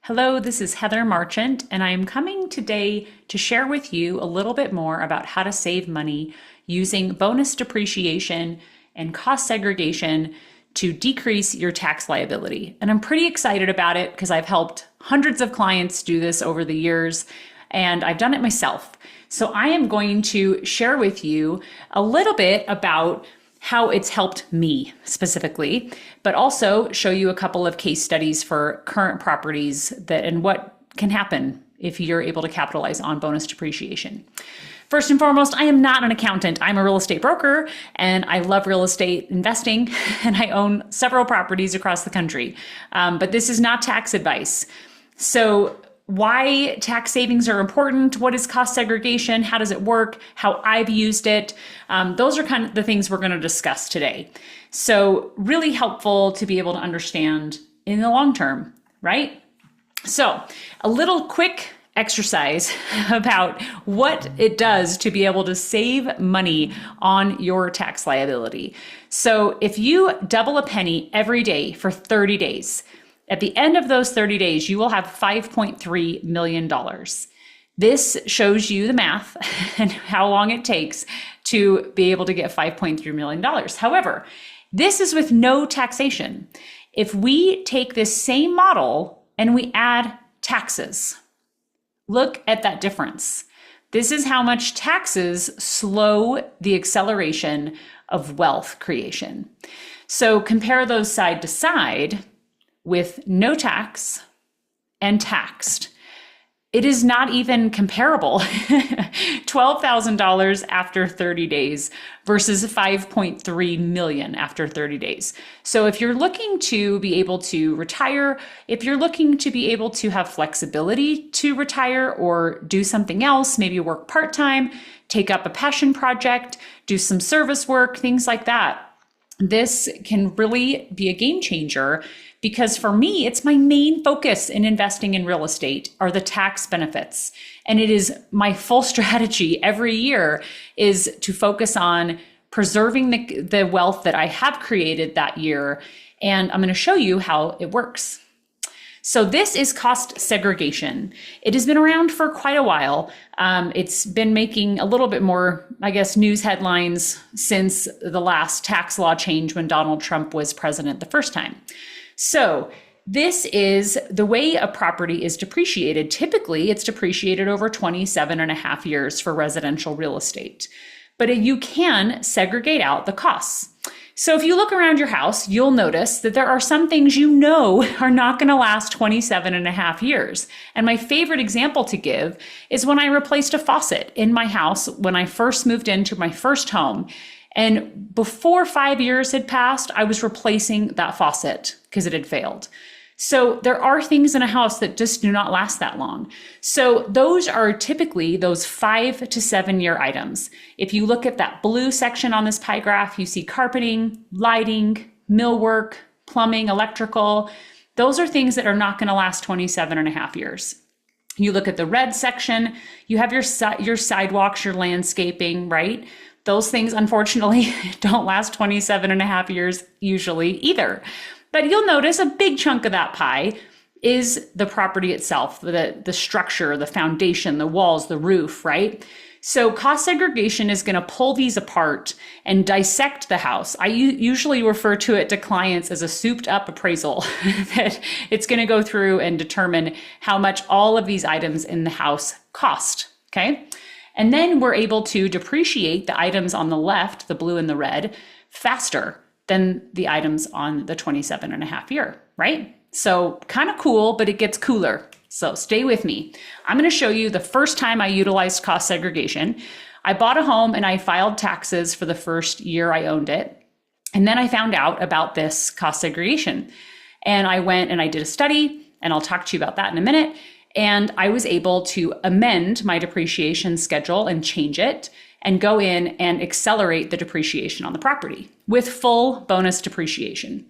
Hello, this is Heather Marchant, and I am coming today to share with you a little bit more about how to save money using bonus depreciation and cost segregation to decrease your tax liability. And I'm pretty excited about it because I've helped hundreds of clients do this over the years, and I've done it myself. So I am going to share with you a little bit about how it's helped me specifically, but also show you a couple of case studies for current properties and what can happen if you're able to capitalize on bonus depreciation. First and foremost, I am not an accountant. I'm a real estate broker and I love real estate investing and I own several properties across the country. But this is not tax advice. So why tax savings are important, what is cost segregation, how does it work, how I've used it. Those are kind of the things we're going to discuss today. So really helpful to be able to understand in the long term, right? So a little quick exercise about what it does to be able to save money on your tax liability. So if you double a penny every day for 30 days, at the end of those 30 days, you will have $5.3 million. This shows you the math and how long it takes to be able to get $5.3 million. However, this is with no taxation. If we take this same model and we add taxes, look at that difference. This is how much taxes slow the acceleration of wealth creation. So compare those side to side. With no tax and taxed, it is not even comparable. $12,000 after 30 days versus $5.3 million after 30 days. So if you're looking to be able to retire, if you're looking to be able to have flexibility to retire or do something else, maybe work part-time, take up a passion project, do some service work, things like that, this can really be a game changer. Because for me, it's my main focus in investing in real estate are the tax benefits. And it is my full strategy every year is to focus on preserving the wealth that I have created that year. And I'm going to show you how it works. So this is cost segregation. It has been around for quite a while. It's been making a little bit more, news headlines since the last tax law change when Donald Trump was president the first time. So this is the way a property is depreciated. Typically, it's depreciated over 27 and a half years for residential real estate, but you can segregate out the costs. So if you look around your house, you'll notice that there are some things you know are not going to last 27 and a half years. And my favorite example to give is when I replaced a faucet in my house when I first moved into my first home. And before 5 years had passed, I was replacing that faucet because it had failed. So there are things in a house that just do not last that long. So those are typically those 5 to 7 year items. If you look at that blue section on this pie graph, you see carpeting, lighting, millwork, plumbing, electrical. Those are things that are not going to last 27 and a half years. You look at the red section, you have your sidewalks, your landscaping, right? Those things, unfortunately, don't last 27 and a half years usually either. But you'll notice a big chunk of that pie is the property itself, the structure, the foundation, the walls, the roof, right? So cost segregation is going to pull these apart and dissect the house. I usually refer to it to clients as a souped up appraisal that it's going to go through and determine how much all of these items in the house cost, okay? And then we're able to depreciate the items on the left, the blue and the red, faster than the items on the 27 and a half year, right? So kind of cool, but it gets cooler. So stay with me. I'm going to show you the first time I utilized cost segregation. I bought a home and I filed taxes for the first year I owned it. And then I found out about this cost segregation. And I went and I did a study, and I'll talk to you about that in a minute. And I was able to amend my depreciation schedule and change it and go in and accelerate the depreciation on the property with full bonus depreciation.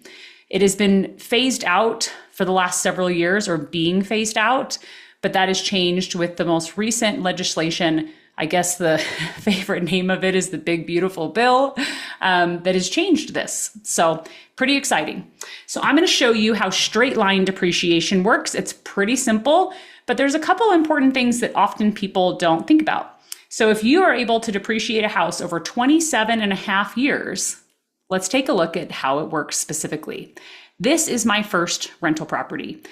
It has been phased out for the last several years or being phased out, but that has changed with the most recent legislation I guess the favorite name of it is the big, beautiful bill that has changed this. So pretty exciting. So I'm going to show you how straight line depreciation works. It's pretty simple, but there's a couple important things that often people don't think about. So if you are able to depreciate a house over 27 and a half years, let's take a look at how it works specifically. This is my first rental property.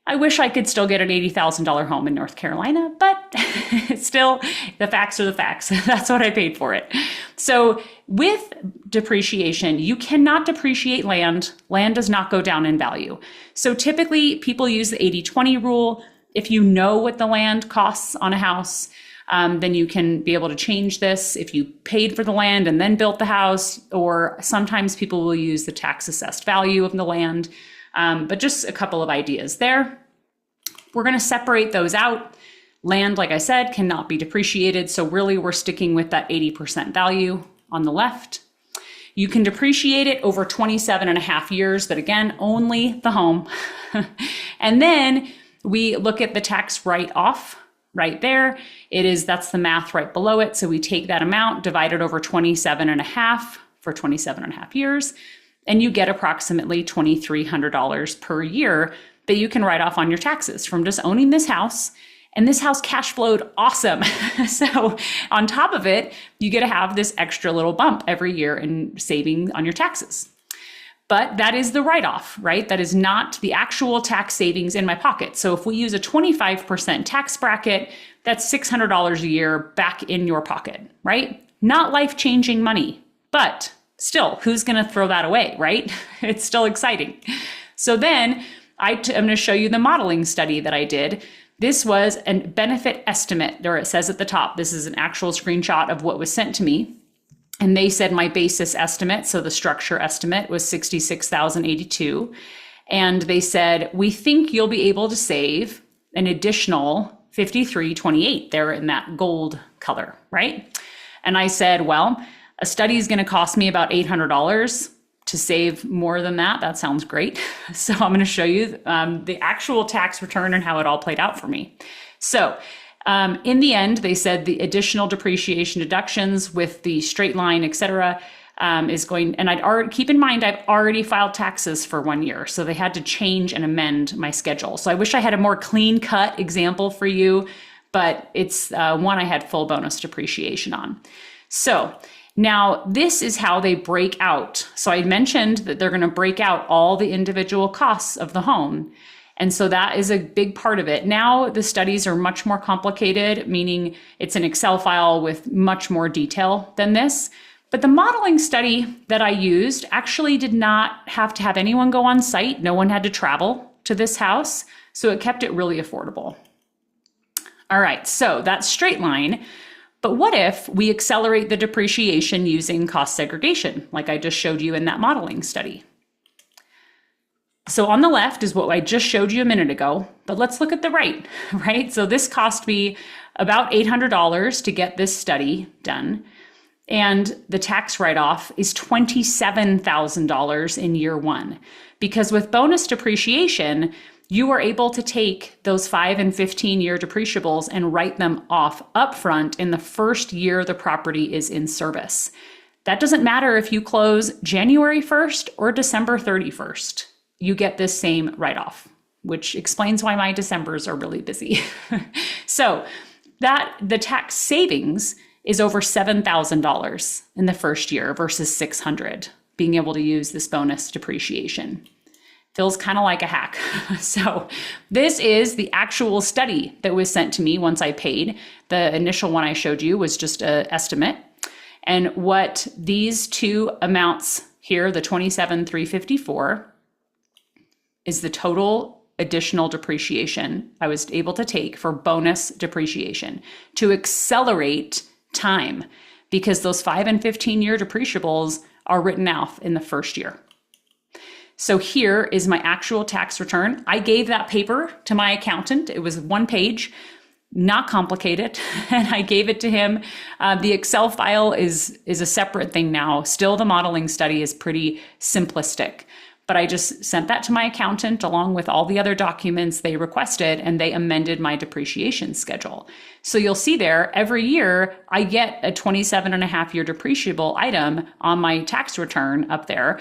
I wish I could still get an $80,000 home in North Carolina, but still, the facts are the facts. That's what I paid for it. So with depreciation, you cannot depreciate land. Land does not go down in value. So typically, people use the 80-20 rule. If you know what the land costs on a house, then you can be able to change this if you paid for the land and then built the house, or sometimes people will use the tax assessed value of the land. But just a couple of ideas there. We're going to separate those out. Land, like I said, cannot be depreciated. So really we're sticking with that 80% value on the left. You can depreciate it over 27 and a half years, but again, only the home. And then we look at the tax write-off right there. That's the math right below it. So we take that amount, divide it over 27 and a half for 27 and a half years, and you get approximately $2,300 per year that you can write off on your taxes from just owning this house. And this house cash flowed awesome. So on top of it, you get to have this extra little bump every year in saving on your taxes. But that is the write-off, right? That is not the actual tax savings in my pocket. So if we use a 25% tax bracket, that's $600 a year back in your pocket, right? Not life-changing money, but still, who's going to throw that away, right? It's still exciting. So then I'm going to show you the modeling study that I did. This was a benefit estimate, or it says at the top, this is an actual screenshot of what was sent to me. And they said my basis estimate, so the structure estimate, was $66,082. And they said, we think you'll be able to save an additional $53.28 there in that gold color, right? And I said, well, a study is going to cost me about $800 to save more than that. That sounds great. So I'm going to show you the actual tax return and how it all played out for me. So in the end, they said the additional depreciation deductions with the straight line, et cetera, is going, and keep in mind, I've already filed taxes for 1 year. So they had to change and amend my schedule. So I wish I had a more clean cut example for you, but it's one I had full bonus depreciation on. So now this is how they break out. So I mentioned that they're going to break out all the individual costs of the home. And so that is a big part of it. Now the studies are much more complicated, meaning it's an Excel file with much more detail than this. But the modeling study that I used actually did not have to have anyone go on site. No one had to travel to this house. So it kept it really affordable. All right, so that's straight line. But what if we accelerate the depreciation using cost segregation, like I just showed you in that modeling study? So on the left is what I just showed you a minute ago, but let's look at the right, right? So this cost me about $800 to get this study done. And the tax write-off is $27,000 in year one. Because with bonus depreciation, you are able to take those 5 and 15-year depreciables and write them off upfront in the first year the property is in service. That doesn't matter if you close January 1st or December 31st. You get this same write-off, which explains why my Decembers are really busy. So that the tax savings is over $7,000 in the first year versus $600, being able to use this bonus depreciation. Feels kind of like a hack. So this is the actual study that was sent to me once I paid. The initial one I showed you was just an estimate. And what these two amounts here, the $27,354, is the total additional depreciation I was able to take for bonus depreciation to accelerate time, because those 5 and 15-year depreciables are written off in the first year. So here is my actual tax return. I gave that paper to my accountant. It was 1 page, not complicated, and I gave it to him. The Excel file is a separate thing now. Still, the modeling study is pretty simplistic. but I just sent that to my accountant along with all the other documents they requested, and they amended my depreciation schedule. So you'll see there every year I get a 27.5-year depreciable item on my tax return up there,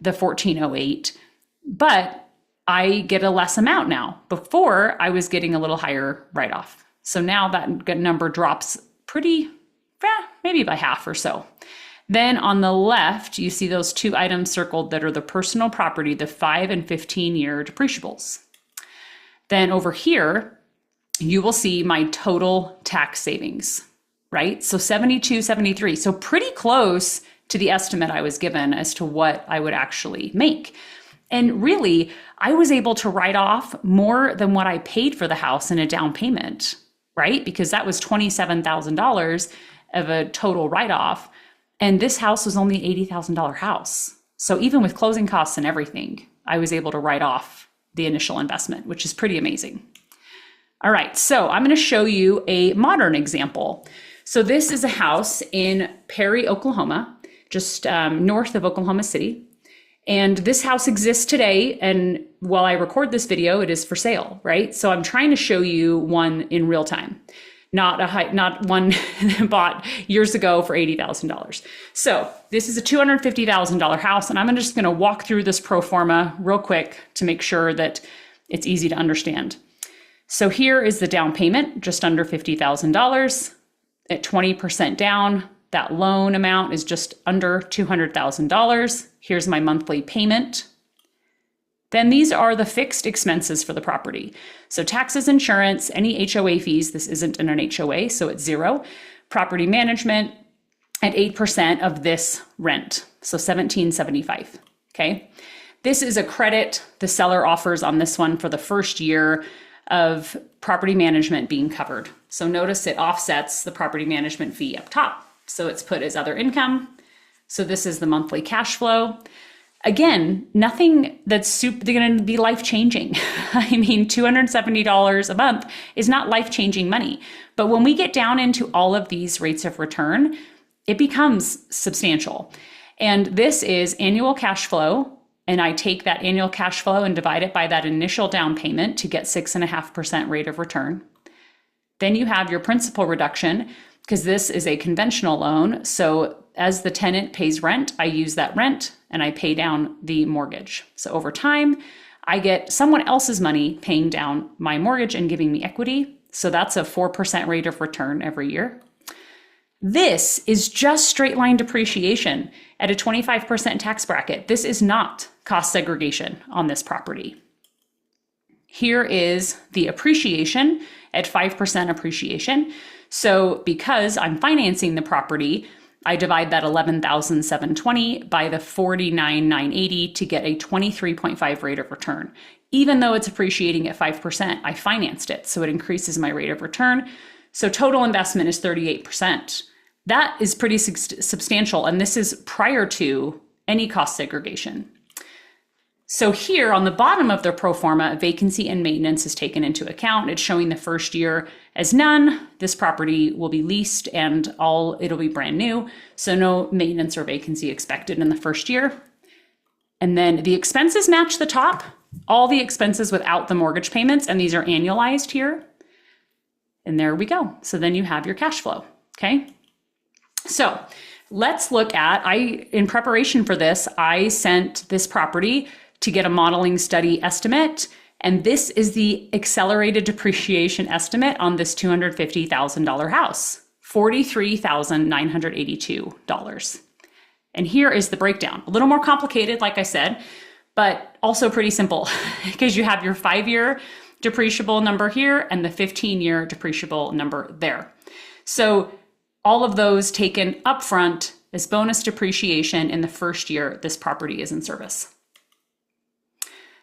the 1408, but I get a less amount now. Before I was getting a little higher write-off. So now that number drops pretty, maybe by half or so. Then on the left, you see those two items circled that are the personal property, the 5 and 15-year depreciables. Then over here, you will see my total tax savings, right? So 72, 73. So pretty close to the estimate I was given as to what I would actually make. And really, I was able to write off more than what I paid for the house in a down payment, right? Because that was $27,000 of a total write-off. And this house was only $80,000 house. So even with closing costs and everything, I was able to write off the initial investment, which is pretty amazing. All right, so I'm going to show you a modern example. So this is a house in Perry, Oklahoma, just north of Oklahoma City. And this house exists today. And while I record this video, it is for sale, right? So I'm trying to show you one in real time. Not one bought years ago for $80,000. So this is a $250,000 house, and I'm just going to walk through this pro forma real quick to make sure that it's easy to understand. So here is the down payment, just under $50,000 at 20% down. That loan amount is just under $200,000. Here's my monthly payment. Then these are the fixed expenses for the property. So taxes, insurance, any HOA fees. This isn't in an HOA, so it's zero. Property management at 8% of this rent, so $1,775. Okay. This is a credit the seller offers on this one for the first year of property management being covered. So notice it offsets the property management fee up top. So it's put as other income. So this is the monthly cash flow. Again, nothing that's going to be life-changing. I mean, $270 a month is not life-changing money. But when we get down into all of these rates of return, it becomes substantial. And this is annual cash flow. And I take that annual cash flow and divide it by that initial down payment to get 6.5% rate of return. Then you have your principal reduction, because this is a conventional loan. So as the tenant pays rent, I use that rent and I pay down the mortgage. So over time, I get someone else's money paying down my mortgage and giving me equity. So that's a 4% rate of return every year. This is just straight line depreciation at a 25% tax bracket. This is not cost segregation on this property. Here is the appreciation at 5% appreciation. So because I'm financing the property, I divide that $11,720 by the $49,980 to get a 23.5 rate of return. Even though it's appreciating at 5%, I financed it, so it increases my rate of return. So total investment is 38%. That is pretty substantial, and this is prior to any cost segregation. So here on the bottom of the pro forma, vacancy and maintenance is taken into account. It's showing the first year as none. This property will be leased and it'll be brand new. So no maintenance or vacancy expected in the first year. And then the expenses match the top, all the expenses without the mortgage payments, and these are annualized here. And there we go. So then you have your cash flow, okay? So let's look at, in preparation for this, I sent this property to get a modeling study estimate. And this is the accelerated depreciation estimate on this $250,000 house, $43,982. And here is the breakdown. A little more complicated, like I said, but also pretty simple because you have your 5-year depreciable number here and the 15-year depreciable number there. So all of those taken upfront as bonus depreciation in the first year this property is in service.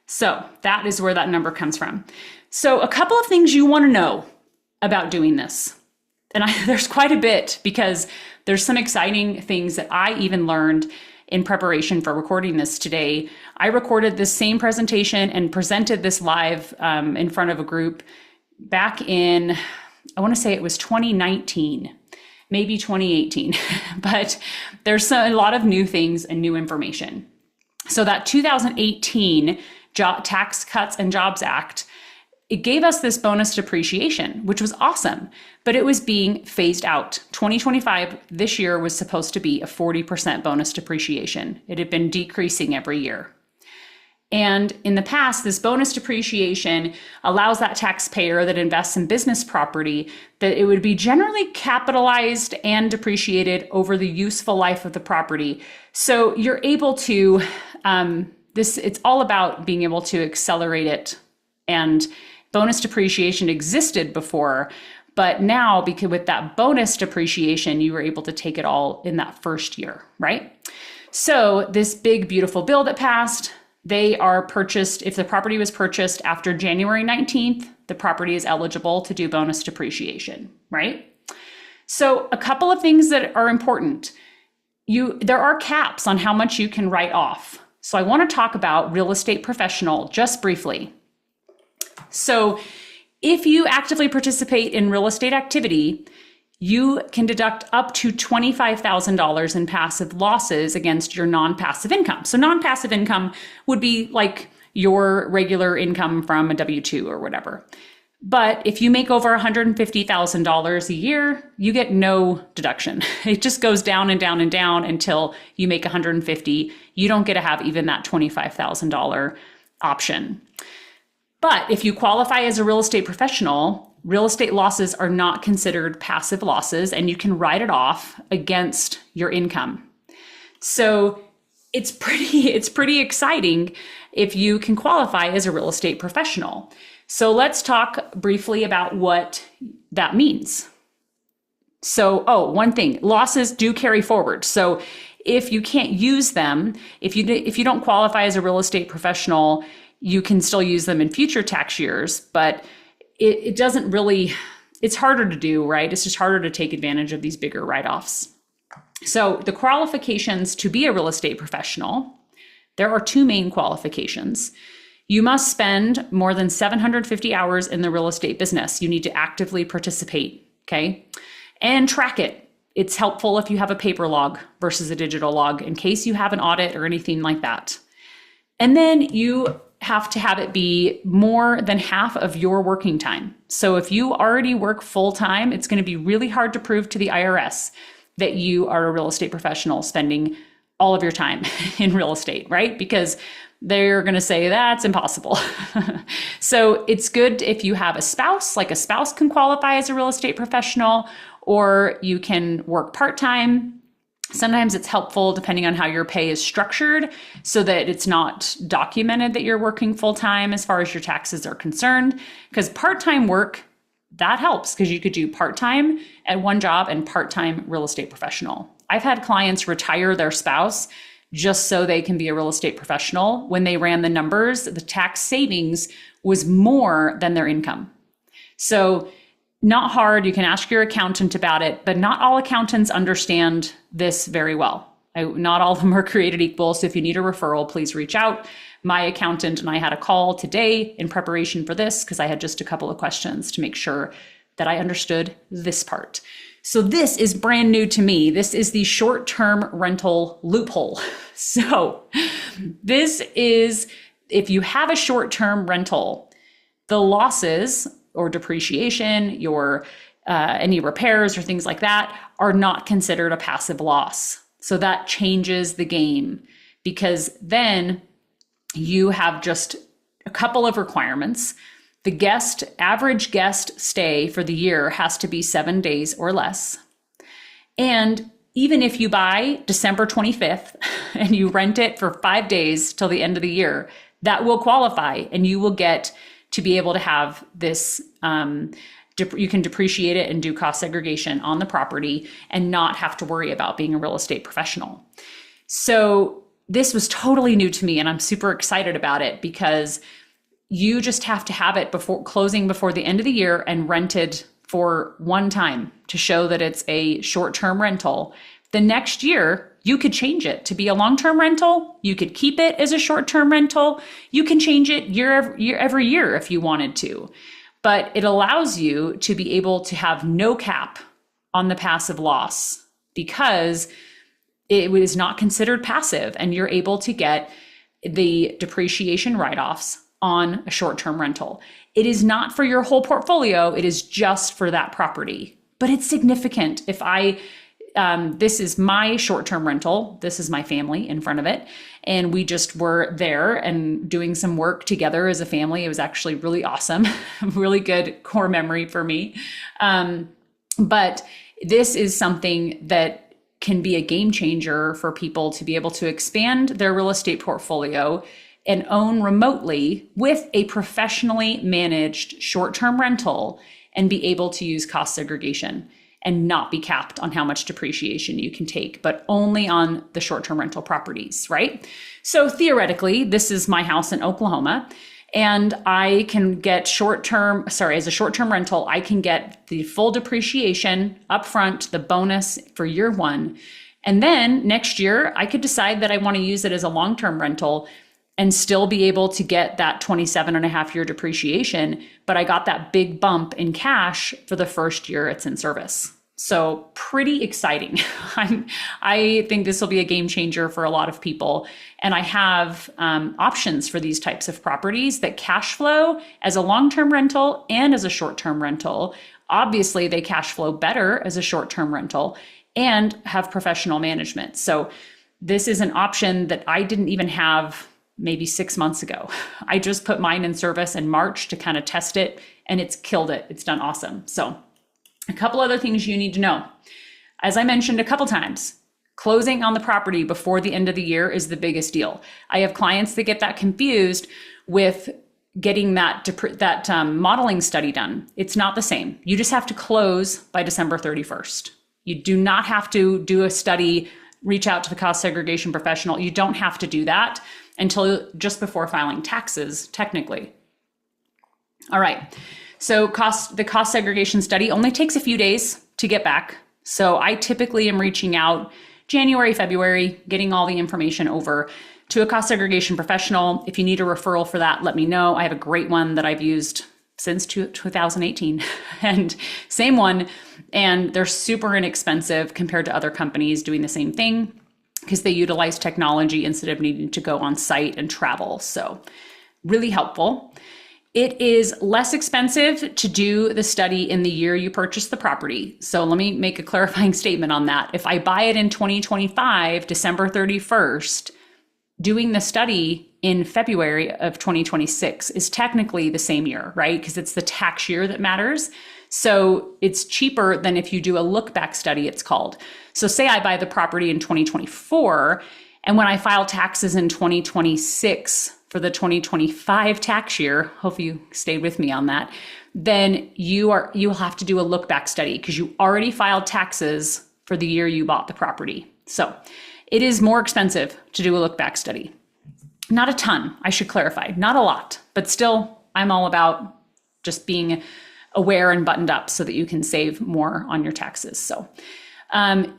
So that is where that number comes from. So a couple of things you want to know about doing this. And there's quite a bit because there's some exciting things that I even learned in preparation for recording this today. I recorded this same presentation and presented this live in front of a group back in, I want to say it was 2019, maybe 2018, but there's a lot of new things and new information. So that 2018 Tax Cuts and Jobs Act, it gave us this bonus depreciation, which was awesome, but it was being phased out. 2025, this year, was supposed to be a 40% bonus depreciation. It had been decreasing every year. And in the past, this bonus depreciation allows that taxpayer that invests in business property that it would be generally capitalized and depreciated over the useful life of the property. So you're able to, it's all about being able to accelerate it. And bonus depreciation existed before, but now because with that bonus depreciation, you were able to take it all in that first year, right? So this big, beautiful bill that passed, they are purchased, if the property was purchased after January 19th, the property is eligible to do bonus depreciation, right? So a couple of things that are important. There are caps on how much you can write off. So I want to talk about real estate professional just briefly. So if you actively participate in real estate activity, you can deduct up to $25,000 in passive losses against your non-passive income. So non-passive income would be like your regular income from a W-2 or whatever. But if you make over $150,000 a year, you get no deduction. It just goes down and down and down until you make $150,000. You don't get to have even that $25,000 option. But if you qualify as a real estate professional, real estate losses are not considered passive losses, and you can write it off against your income. So it's pretty exciting if you can qualify as a real estate professional. So let's talk briefly about what that means. So, one thing, losses do carry forward. So if you can't use them, if you don't qualify as a real estate professional, you can still use them in future tax years, but it doesn't really, it's harder to do, right? It's just harder to take advantage of these bigger write-offs. So the qualifications to be a real estate professional, there are two main qualifications. You must spend more than 750 hours in the real estate business. You need to actively participate, okay? And track it. It's helpful if you have a paper log versus a digital log in case you have an audit or anything like that. And then you have to have it be more than half of your working time. So if you already work full time, it's going to be really hard to prove to the IRS that you are a real estate professional spending all of your time in real estate, right? Because they're going to say that's impossible. So it's good if you have a spouse, like a spouse can qualify as a real estate professional, or you can work part-time. Sometimes it's helpful depending on how your pay is structured so that it's not documented that you're working full-time as far as your taxes are concerned. Because part-time work, that helps because you could do part-time at one job and part-time real estate professional. I've had clients retire their spouse just so they can be a real estate professional. When they ran the numbers, the tax savings was more than their income. So not hard. You can ask your accountant about it, but not all accountants understand this very well. Not all of them are created equal. So if you need a referral, please reach out. My accountant and I had a call today in preparation for this because I had just a couple of questions to make sure that I understood this part. So this is brand new to me. This is the short-term rental loophole. So this is, if you have a short-term rental, the losses or depreciation, your any repairs or things like that are not considered a passive loss. So that changes the game because then you have just a couple of requirements. The average guest stay for the year has to be 7 days or less. And even if you buy December 25th and you rent it for 5 days till the end of the year, that will qualify and you will get to be able to have this, you can depreciate it and do cost segregation on the property and not have to worry about being a real estate professional. So this was totally new to me and I'm super excited about it because you just have to have it closing before the end of the year and rented for one time to show that it's a short-term rental. The next year, you could change it to be a long-term rental. You could keep it as a short-term rental. You can change it every year if you wanted to. But it allows you to be able to have no cap on the passive loss because it is not considered passive and you're able to get the depreciation write-offs on a short-term rental. It is not for your whole portfolio. It is just for that property, but it's significant. This is my short-term rental. This is my family in front of it. And we just were there and doing some work together as a family. It was actually really awesome, really good core memory for me. But this is something that can be a game changer for people to be able to expand their real estate portfolio and own remotely with a professionally managed short-term rental and be able to use cost segregation and not be capped on how much depreciation you can take, but only on the short-term rental properties, right? So theoretically, this is my house in Oklahoma, and I can get as a short-term rental, I can get the full depreciation upfront, the bonus for year one. And then next year, I could decide that I want to use it as a long-term rental and still be able to get that 27.5 year depreciation, but I got that big bump in cash for the first year it's in service. So pretty exciting. I think this will be a game changer for a lot of people. And I have options for these types of properties that cash flow as a long-term rental and as a short-term rental. Obviously, they cash flow better as a short-term rental and have professional management. So this is an option that I didn't even have maybe 6 months ago. I just put mine in service in March to kind of test it, and it's killed it. It's done awesome. So a couple other things you need to know. As I mentioned a couple times, closing on the property before the end of the year is the biggest deal. I have clients that get that confused with getting that modeling study done. It's not the same. You just have to close by December 31st. You do not have to do a study, reach out to the cost segregation professional. You don't have to do that until just before filing taxes, technically. All right. So the cost segregation study only takes a few days to get back. So I typically am reaching out January, February, getting all the information over to a cost segregation professional. If you need a referral for that, let me know. I have a great one that I've used since 2018 and same one. And they're super inexpensive compared to other companies doing the same thing, because they utilize technology instead of needing to go on site and travel. So really helpful. It is less expensive to do the study in the year you purchase the property. So let me make a clarifying statement on that. If I buy it in 2025, December 31st, doing the study in February of 2026 is technically the same year, right? Because it's the tax year that matters. So it's cheaper than if you do a look back study, it's called. So say I buy the property in 2024, and when I file taxes in 2026 for the 2025 tax year, hope you stayed with me on that, then you'll have to do a look back study because you already filed taxes for the year you bought the property. So it is more expensive to do a look back study. Not a ton, I should clarify, not a lot, but still I'm all about just being aware and buttoned up so that you can save more on your taxes. So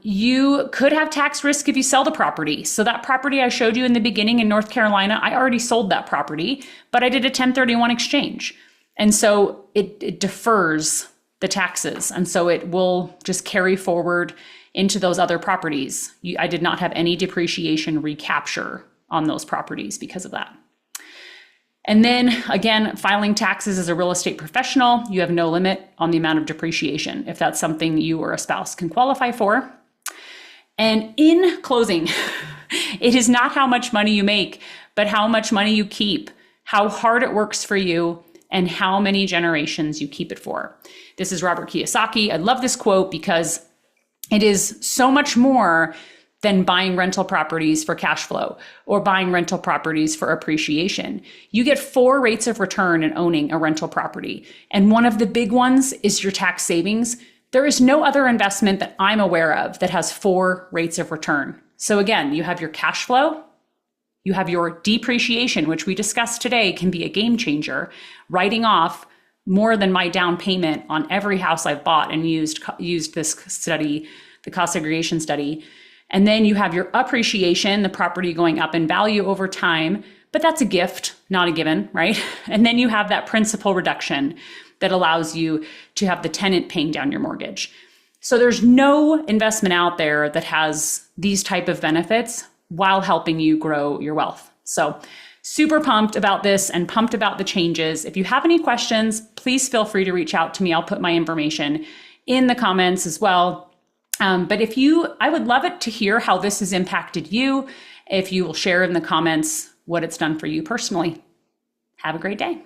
you could have tax risk if you sell the property. So that property I showed you in the beginning in North Carolina, I already sold that property, but I did a 1031 exchange. And so it defers the taxes. And so it will just carry forward into those other properties. I did not have any depreciation recapture on those properties because of that. And then again, filing taxes as a real estate professional, you have no limit on the amount of depreciation if that's something you or a spouse can qualify for. And in closing, it is not how much money you make, but how much money you keep, how hard it works for you, and how many generations you keep it for. This is Robert Kiyosaki. I love this quote because it is so much more than buying rental properties for cash flow or buying rental properties for appreciation. You get 4 rates of return in owning a rental property. And one of the big ones is your tax savings. There is no other investment that I'm aware of that has 4 rates of return. So again, you have your cash flow, you have your depreciation, which we discussed today can be a game changer, writing off more than my down payment on every house I've bought and used this study, the cost segregation study. And then you have your appreciation, the property going up in value over time, but that's a gift, not a given, right? And then you have that principal reduction that allows you to have the tenant paying down your mortgage. So there's no investment out there that has these type of benefits while helping you grow your wealth. So super pumped about this and pumped about the changes. If you have any questions, please feel free to reach out to me. I'll put my information in the comments as well. But I would love it to hear how this has impacted you. If you will share in the comments what it's done for you personally. Have a great day.